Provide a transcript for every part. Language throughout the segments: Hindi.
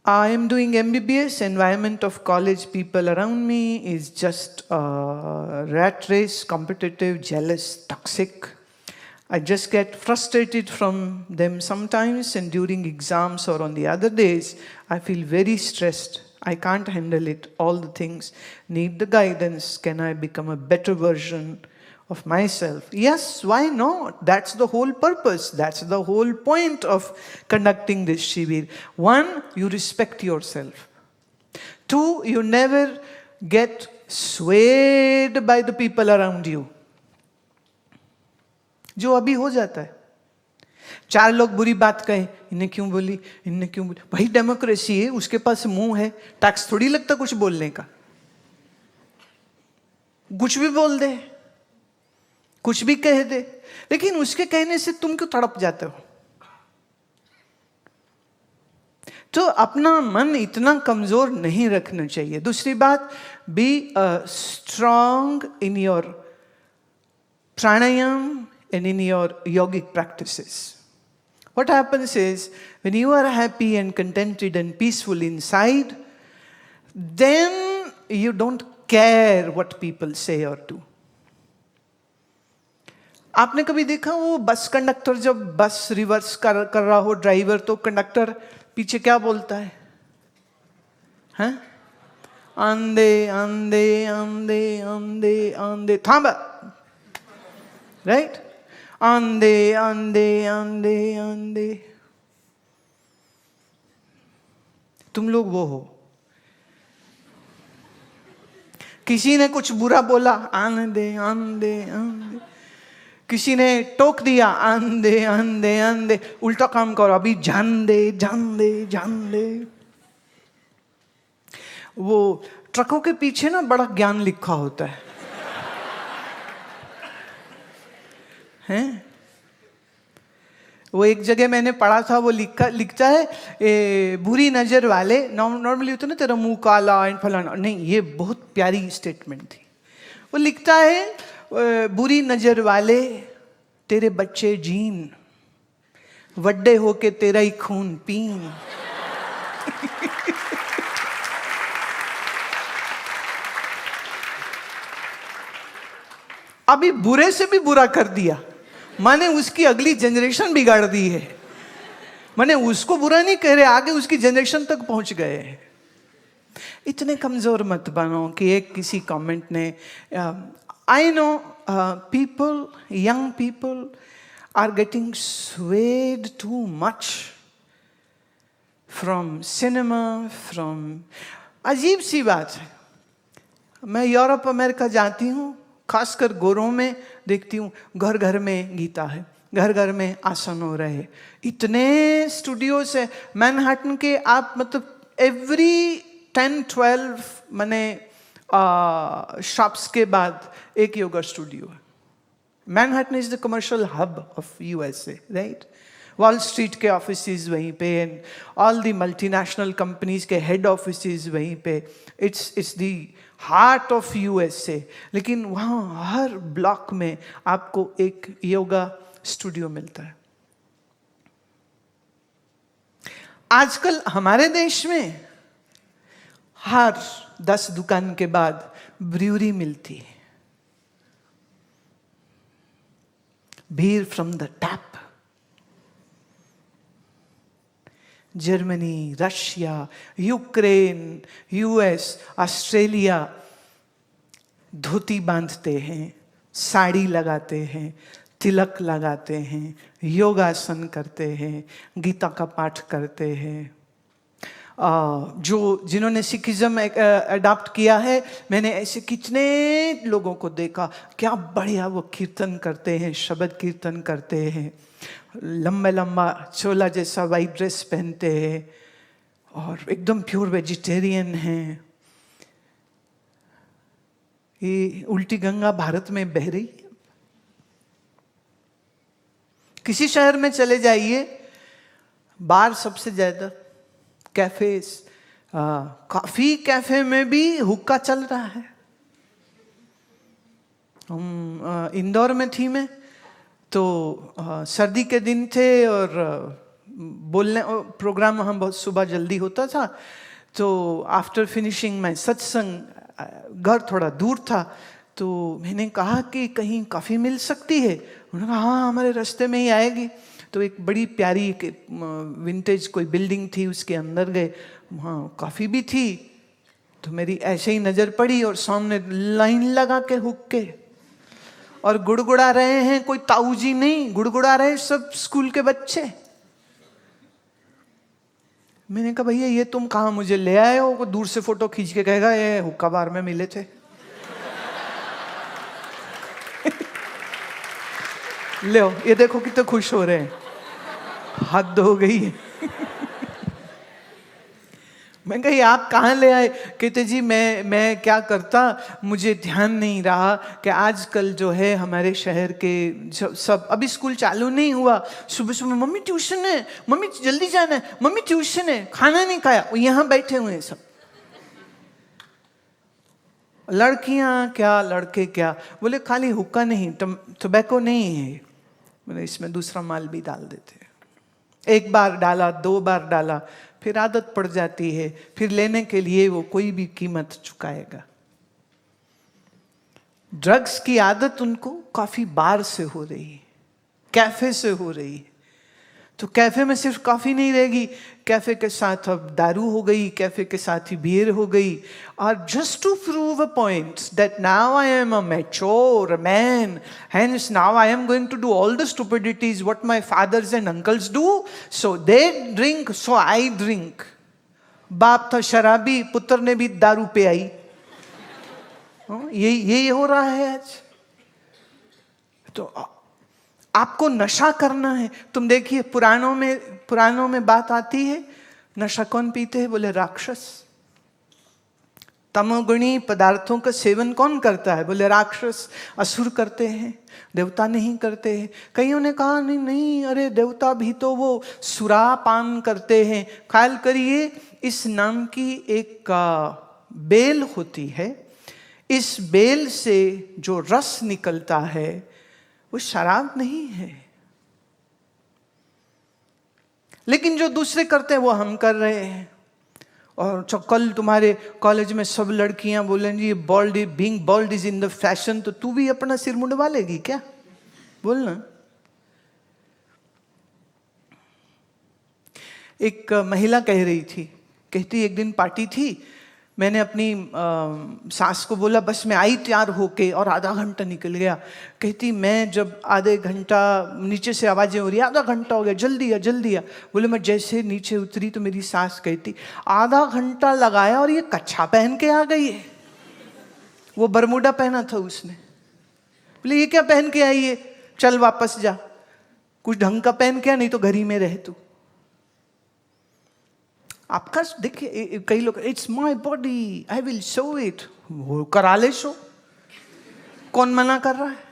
I am doing MBBS. Environment of college people around me is just rat race, competitive, jealous, toxic. I just get frustrated from them sometimes, and during exams or on the other days, I feel very stressed. I can't handle it. All the things need the guidance. Can I become a better version of myself? Yes, why not? That's the whole purpose. That's the whole point of conducting this Shivir. One, you respect yourself. Two, you never get swayed by the people around you. जो अभी हो जाता है, चार लोग बुरी बात कहे, इन्हें क्यों बोली, इन्हें क्यों बोली। भाई डेमोक्रेसी है, उसके पास मुंह है, टैक्स थोड़ी लगता कुछ बोलने का, कुछ भी बोल दे, कुछ भी कह दे, लेकिन उसके कहने से तुम क्यों तड़प जाते हो? तो अपना मन इतना कमजोर नहीं रखना चाहिए। दूसरी बात, B strong in your pranayama and in your yogic practices. What happens is, when you are happy and contented and peaceful inside, then you don't care what people say or do. आपने कभी देखा वो बस कंडक्टर जब बस रिवर्स कर रहा हो ड्राइवर, तो कंडक्टर पीछे क्या बोलता है? हैं? आंधे आंधे आंधे आंधे आंधे, थांबा, राइट? आंधे आंधे आंधे आंधे। तुम लोग वो हो, किसी ने कुछ बुरा बोला, आंधे आंधे आंधे, किसी ने टोक दिया, आंधे आंधे आंधे, उल्टा काम करो, अभी जान दे जान दे जान दे। वो ट्रकों के पीछे ना बड़ा ज्ञान लिखा होता है, हैं? वो एक जगह मैंने पढ़ा था, वो लिखता है बुरी नजर वाले, नॉर्मली होता है ना तेरा मुंह काला एंड फलाना, नहीं, ये बहुत प्यारी स्टेटमेंट थी। वो लिखता है बुरी नजर वाले तेरे बच्चे जीन, वड्डे होके तेरा ही खून पीन। अभी बुरे से भी बुरा कर दिया, माने उसकी अगली जनरेशन बिगाड़ दी है। माने उसको बुरा नहीं कह रहे, आगे उसकी जनरेशन तक पहुंच गए। इतने कमजोर मत बनो कि एक किसी कमेंट ने, I know people, young people are getting swayed too much from cinema, from, अजीब सी बात है। मैं यूरोप अमेरिका जाती हूँ, खासकर गोरों में देखती हूँ, घर घर में गीता है, घर घर में आसन हो रहे, इतने स्टूडियोज है मैनहट्टन के। आप मतलब एवरी 10-12 माने शॉप्स के बाद एक योगा स्टूडियो है। Manhattan is the commercial hub of USA, right? Wall street के ऑफिसेज वहीं पे, and all the multinational companies के हेड ऑफिसेज वहीं पे। It's the heart of USA. लेकिन वहाँ हर ब्लॉक में आपको एक योगा स्टूडियो मिलता है। आजकल हमारे देश में हर 10 दुकान के बाद ब्रूअरी मिलती है, beer from the tap. Germany, Russia, Ukraine, US, Australia धोती बांधते हैं, साड़ी लगाते हैं, तिलक लगाते हैं, योगासन करते हैं, गीता का पाठ करते हैं। जिन्होंने सिखिज्म अडॉप्ट किया है, मैंने ऐसे कितने लोगों को देखा, क्या बढ़िया वो कीर्तन करते हैं, शब्द कीर्तन करते हैं, लंबा लंबा चोला जैसा वाइट ड्रेस पहनते हैं, और एकदम प्योर वेजिटेरियन हैं। ये उल्टी गंगा भारत में बह रही है। किसी शहर में चले जाइए, बार सबसे ज्यादा, कैफेज, कॉफी कैफे में भी हुक्का चल रहा है। हम इंदौर में थी मैं, तो सर्दी के दिन थे और बोलने, प्रोग्राम वहाँ बहुत सुबह जल्दी होता था, तो आफ्टर फिनिशिंग माय सत्संग, घर थोड़ा दूर था, तो मैंने कहा कि कहीं कॉफ़ी मिल सकती है। उन्होंने कहा हाँ, हमारे रास्ते में ही आएगी। तो एक बड़ी प्यारी विंटेज कोई बिल्डिंग थी, उसके अंदर गए, वहाँ कॉफ़ी भी थी। तो मेरी ऐसे ही नज़र पड़ी और सामने लाइन लगा के हुक्के, और गुड़गुड़ा रहे हैं, कोई ताऊ जी नहीं, गुड़गुड़ा रहे सब स्कूल के बच्चे। मैंने कहा भैया ये तुम कहाँ मुझे ले आए हो? दूर से फोटो खींच के कहेगा ये हुक्का बार में मिले थे। ले ये देखो कितने खुश हो रहे हैं, हद हो गई है। मैं कही आप कहाँ ले आए? कहते जी मैं क्या करता, मुझे ध्यान नहीं रहा कि आजकल जो है हमारे शहर के सब, अभी स्कूल चालू नहीं हुआ, सुबह सुबह मम्मी ट्यूशन है, मम्मी जल्दी जाना है, मम्मी ट्यूशन है, खाना नहीं खाया, यहाँ बैठे हुए हैं सब। लड़कियाँ क्या लड़के क्या, बोले खाली हुक्का नहीं, टोबैको नहीं है, बोले इसमें दूसरा माल भी डाल देते। एक बार डाला, 2 बार डाला, फिर आदत पड़ जाती है, फिर लेने के लिए वो कोई भी कीमत चुकाएगा। ड्रग्स की आदत उनको काफी बार से हो रही है, कैफे से हो रही है। तो कैफे में सिर्फ कॉफी नहीं रहेगी, कैफे के साथ अब दारू हो गई, कैफे के साथ ही बियर हो गई। और just to prove a point that now I am a mature man, hence now I am going to do all the stupidities what my fathers and uncles do, so they drink so I drink। बाप था शराबी, पुत्र ने भी दारू पे आई। ये हो रहा है आज। तो आपको नशा करना है, तुम देखिए पुराणों में बात आती है, नशा कौन पीते हैं? बोले राक्षस। तमोगुणी पदार्थों का सेवन कौन करता है? बोले राक्षस। असुर करते हैं, देवता नहीं करते हैं। कईयों ने कहा नहीं नहीं, अरे देवता भी तो वो सुरापान करते हैं। ख्याल करिए, इस नाम की एक बेल होती है, इस बेल से जो रस निकलता है वो शराब नहीं है। लेकिन जो दूसरे करते हैं वो हम कर रहे हैं। और कल तुम्हारे कॉलेज में सब लड़कियां बोलेंगी being bold is in the fashion, तो तू भी अपना सिर मुंडवा लेगी क्या? बोलना। एक महिला कह रही थी, कहती एक दिन पार्टी थी, मैंने अपनी सास को बोला बस मैं आई तैयार होके, और आधा घंटा निकल गया। कहती मैं जब आधे घंटा, नीचे से आवाज़ें हो रही, आधा घंटा हो गया, जल्दी आ जल्दी आ। बोले मैं जैसे नीचे उतरी तो मेरी सास कहती आधा घंटा लगाया और ये कच्छा पहन के आ गई है। वो बरमूडा पहना था उसने। बोले ये क्या पहन के आई है? चल वापस जा, कुछ ढंग का पहन के आ, नहीं तो घर ही में रह तू। आपका देखिए कई लोग it's my body I will show it, वो करा ले शो। कौन मना कर रहा है?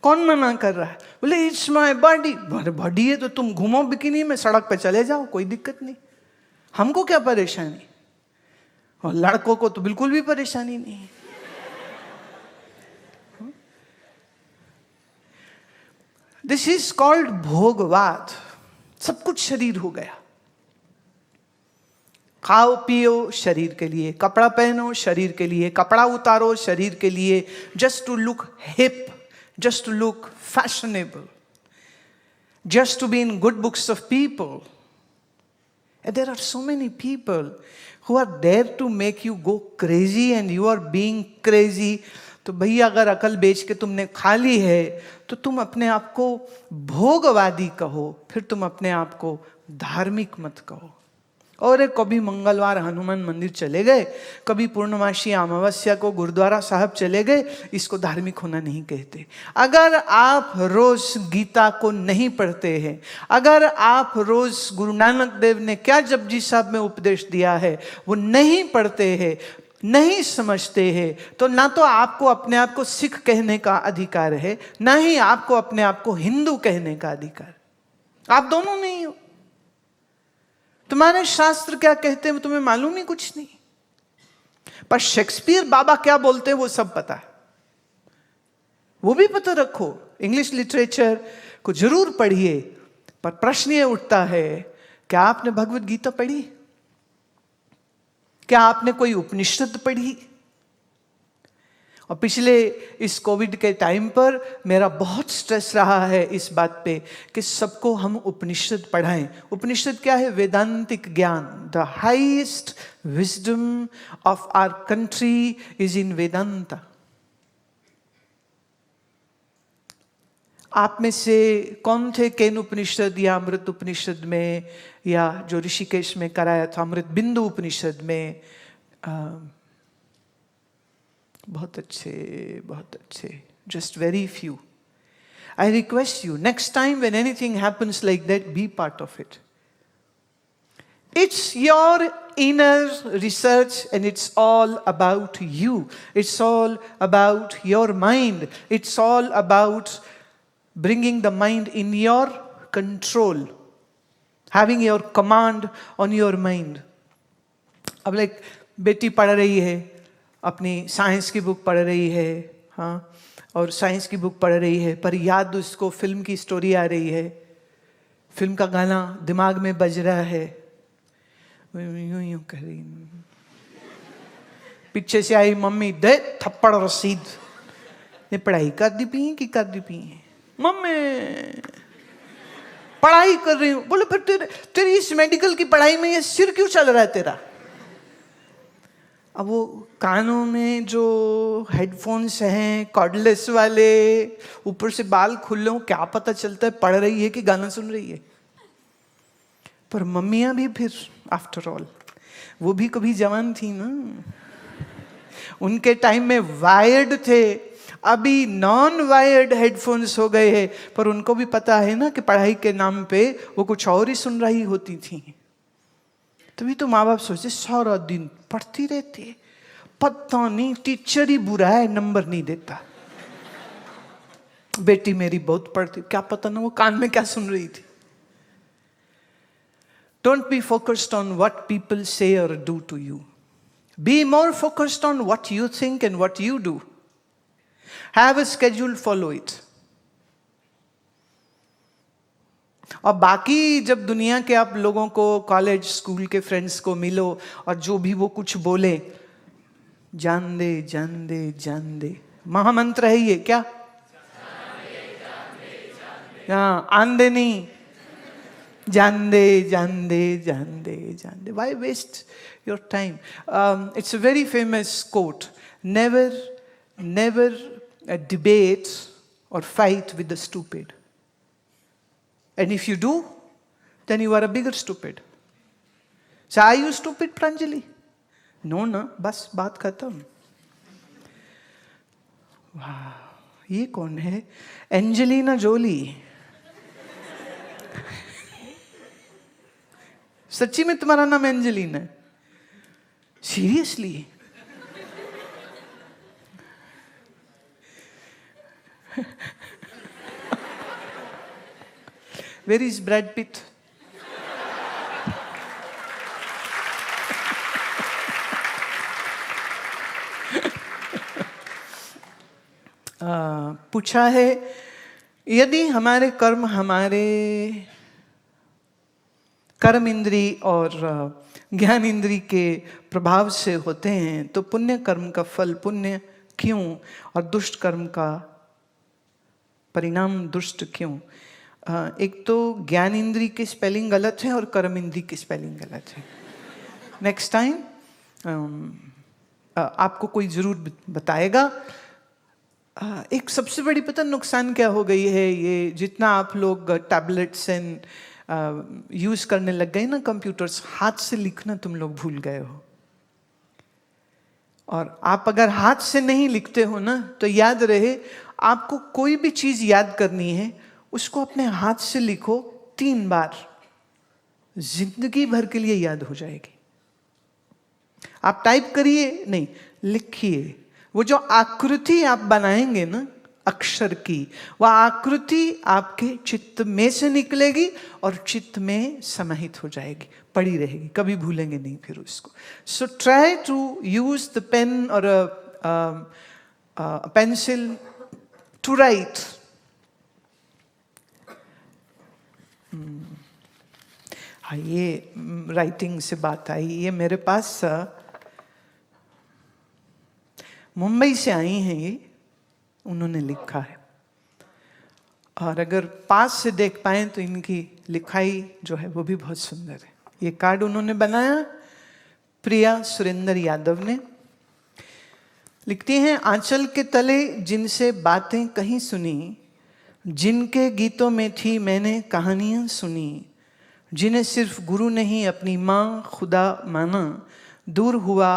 कौन मना कर रहा है? बोले इट्स माई बॉडी। बॉडी है तो तुम घूमो बिकिनी में, सड़क पे चले जाओ, कोई दिक्कत नहीं, हमको क्या परेशानी। और लड़कों को तो बिल्कुल भी परेशानी नहीं। दिस इज कॉल्ड भोगवाद। सब कुछ शरीर हो गया। खाओ पियो शरीर के लिए, कपड़ा पहनो शरीर के लिए, कपड़ा उतारो शरीर के लिए, just to look hip, just to look fashionable, just to be in good books of people. And there are so many people who are there to make you go crazy and you are being crazy. तो भैया अगर अकल बेच के तुमने खा ली है तो तुम अपने आप को भोगवादी कहो, फिर तुम अपने आप को धार्मिक मत कहो। और कभी मंगलवार हनुमान मंदिर चले गए, कभी पूर्णमासी अमावस्या को गुरुद्वारा साहब चले गए, इसको धार्मिक होना नहीं कहते। अगर आप रोज गीता को नहीं पढ़ते हैं, अगर आप रोज गुरु नानक देव ने क्या जपजी साहब में उपदेश दिया है वो नहीं पढ़ते हैं, नहीं समझते हैं, तो ना तो आपको अपने आप को सिख कहने का अधिकार है, ना ही आपको अपने आप को हिंदू कहने का अधिकार। आप दोनों नहीं हो। तुम्हारे शास्त्र क्या कहते हैं तुम्हें मालूम ही कुछ नहीं, पर शेक्सपियर बाबा क्या बोलते हैं वो सब पता है, वो भी पता रखो। इंग्लिश लिटरेचर को जरूर पढ़िए, पर प्रश्न ये उठता है, क्या आपने भगवत गीता पढ़ी? क्या आपने कोई उपनिषद पढ़ी? और पिछले इस कोविड के टाइम पर मेरा बहुत स्ट्रेस रहा है इस बात पे कि सबको हम उपनिषद पढ़ाएं। उपनिषद क्या है? वेदांतिक ज्ञान। The highest wisdom of our country is in Vedanta. आप में से कौन थे केन उपनिषद या अमृत उपनिषद में, या जो ऋषिकेश में कराया था अमृत बिंदु उपनिषद में? बहुत अच्छे, बहुत अच्छे। Just very few. I request you, next time when anything happens like that, be part of it. It's your inner research and it's all about you. It's all about your mind. It's all about bringing the mind in your control, having your command on your mind. अब लाइक बेटी पढ़ रही है, अपनी साइंस की बुक पढ़ रही है, हाँ, और साइंस की बुक पढ़ रही है, पर याद उसको फिल्म की स्टोरी आ रही है, फिल्म का गाना दिमाग में बज रहा है, यूं यूं कर रही, पीछे से आई मम्मी, दे थप्पड़ रसीद, ने पढ़ाई कर दी पी कि कर दी पी? मम्मी पढ़ाई कर रही हूँ। बोले फिर तेरी इस मेडिकल की पढ़ाई में ये सिर क्यों चल रहा है तेरा? अब वो कानों में जो हेडफोन्स हैं कॉर्डलेस वाले, ऊपर से बाल खुले हों, क्या पता चलता है पढ़ रही है कि गाना सुन रही है? पर मम्मियाँ भी फिर आफ्टर ऑल वो भी कभी जवान थी ना, उनके टाइम में वायर्ड थे, अभी नॉन वायर्ड हेडफोन्स हो गए हैं, पर उनको भी पता है ना कि पढ़ाई के नाम पे वो कुछ और ही सुन रही होती थी। तभी तो माँ बाप सोचते सारा दिन पढ़ती रहती, पता नहीं टीचर ही बुरा है, नंबर नहीं देता। बेटी मेरी बहुत पढ़ती, क्या पता ना वो कान में क्या सुन रही थी। Don't be focused on what people say or do to you. Be more focused on what you think and what you do. Have a schedule, follow it. और बाकी जब दुनिया के आप लोगों को, कॉलेज स्कूल के फ्रेंड्स को मिलो और जो भी वो कुछ बोले, जान दे जान दे जान दे, महामंत्र है ये क्या? हाँ, आंदे नहीं, जान दे जान दे जान दे जान दे। Why waste your time? It's a very famous quote. Never debate or fight with the stupid. And if you do, then you are a bigger stupid. So are you stupid, Pranjali? No, ना, बस बात खत्म। वाह, ये कौन है? Angelina Jolie. सच्ची में तुम्हारा नाम एंजेलिना है? Seriously? Where is Brad Pitt? पूछा है, यदि हमारे कर्म हमारे कर्म इंद्री और ज्ञान इंद्री के प्रभाव से होते हैं, तो पुण्य कर्म का फल पुण्य क्यों और दुष्ट कर्म का परिणाम दुष्ट क्यों? एक तो ज्ञान इंद्री की स्पेलिंग गलत है और कर्म इंद्री की स्पेलिंग गलत है। नेक्स्ट टाइम आपको कोई जरूर बताएगा। एक सबसे बड़ी पता नुकसान क्या हो गई है, ये जितना आप लोग टैबलेट्स एंड यूज करने लग गए ना, कंप्यूटर्स, हाथ से लिखना तुम लोग भूल गए हो। और आप अगर हाथ से नहीं लिखते हो ना, तो याद रहे, आपको कोई भी चीज याद करनी है उसको अपने हाथ से लिखो 3 बार, जिंदगी भर के लिए याद हो जाएगी। आप टाइप करिए नहीं, लिखिए। वो जो आकृति आप बनाएंगे ना अक्षर की, वह आकृति आपके चित्त में से निकलेगी और चित्त में समाहित हो जाएगी, पड़ी रहेगी, कभी भूलेंगे नहीं फिर उसको। So try to use the pen और पेंसिल टू राइट। हाँ, ये राइटिंग से बात आई। ये मेरे पास मुंबई से आई हैं, ये उन्होंने लिखा है, और अगर पास से देख पाएं तो इनकी लिखाई जो है वो भी बहुत सुंदर है। ये कार्ड उन्होंने बनाया, प्रिया सुरेंद्र यादव ने। लिखती हैं, आंचल के तले जिनसे बातें कहीं सुनी, जिनके गीतों में थी मैंने कहानियां सुनी, जिन्हें सिर्फ गुरु नहीं अपनी माँ खुदा माना, दूर हुआ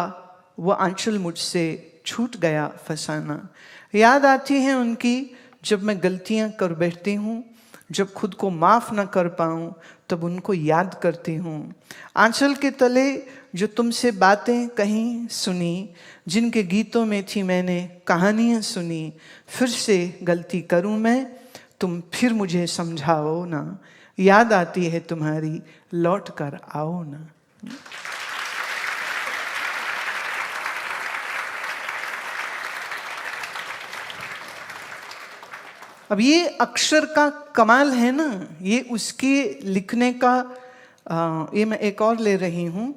वो आंचल मुझसे छूट गया फसाना। याद आती है उनकी जब मैं गलतियां कर बैठती हूँ, जब खुद को माफ़ ना कर पाऊँ तब उनको याद करती हूँ। आंचल के तले जो तुमसे बातें कहीं सुनी, जिनके गीतों में थी मैंने कहानियाँ सुनी, फिर से गलती करूँ मैं, तुम फिर मुझे समझाओ ना, याद आती है तुम्हारी लौट कर आओ ना। अब ये अक्षर का कमाल है ना, ये उसके लिखने का ये मैं एक और ले रही हूँ,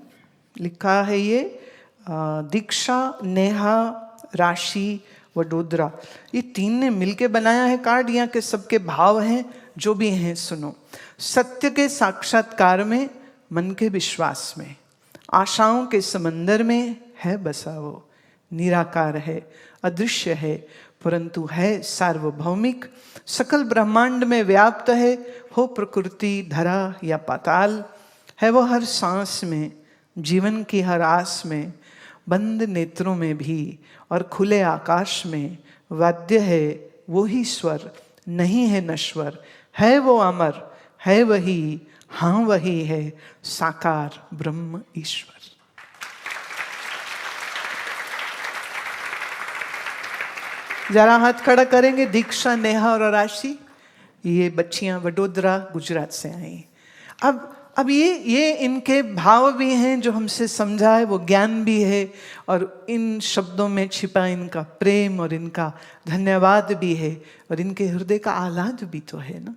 लिखा है ये दीक्षा, नेहा, राशि, वडोदरा, ये तीन ने मिलके बनाया है कार्ड। यहाँ के सबके भाव हैं, जो भी हैं सुनो। सत्य के साक्षात्कार में, मन के विश्वास में, आशाओं के समंदर में है बसा वो, निराकार है, अदृश्य है, परंतु है सार्वभौमिक, सकल ब्रह्मांड में व्याप्त है, हो प्रकृति, धरा या पाताल, है वो हर सांस में, जीवन की हर आस में, बंद नेत्रों में भी और खुले आकाश में, वाद्य है वो ही स्वर, नहीं है नश्वर, है वो अमर, है वही, हाँ वही है साकार ब्रह्म ईश्वर। जरा हाथ खड़ा करेंगे। दीक्षा, नेहा और राशि, ये बच्चियां वडोदरा गुजरात से आई। अब ये इनके भाव भी हैं जो हमसे समझा है, वो ज्ञान भी है, और इन शब्दों में छिपा इनका प्रेम और इनका धन्यवाद भी है, और इनके हृदय का आह्लाद भी तो है ना।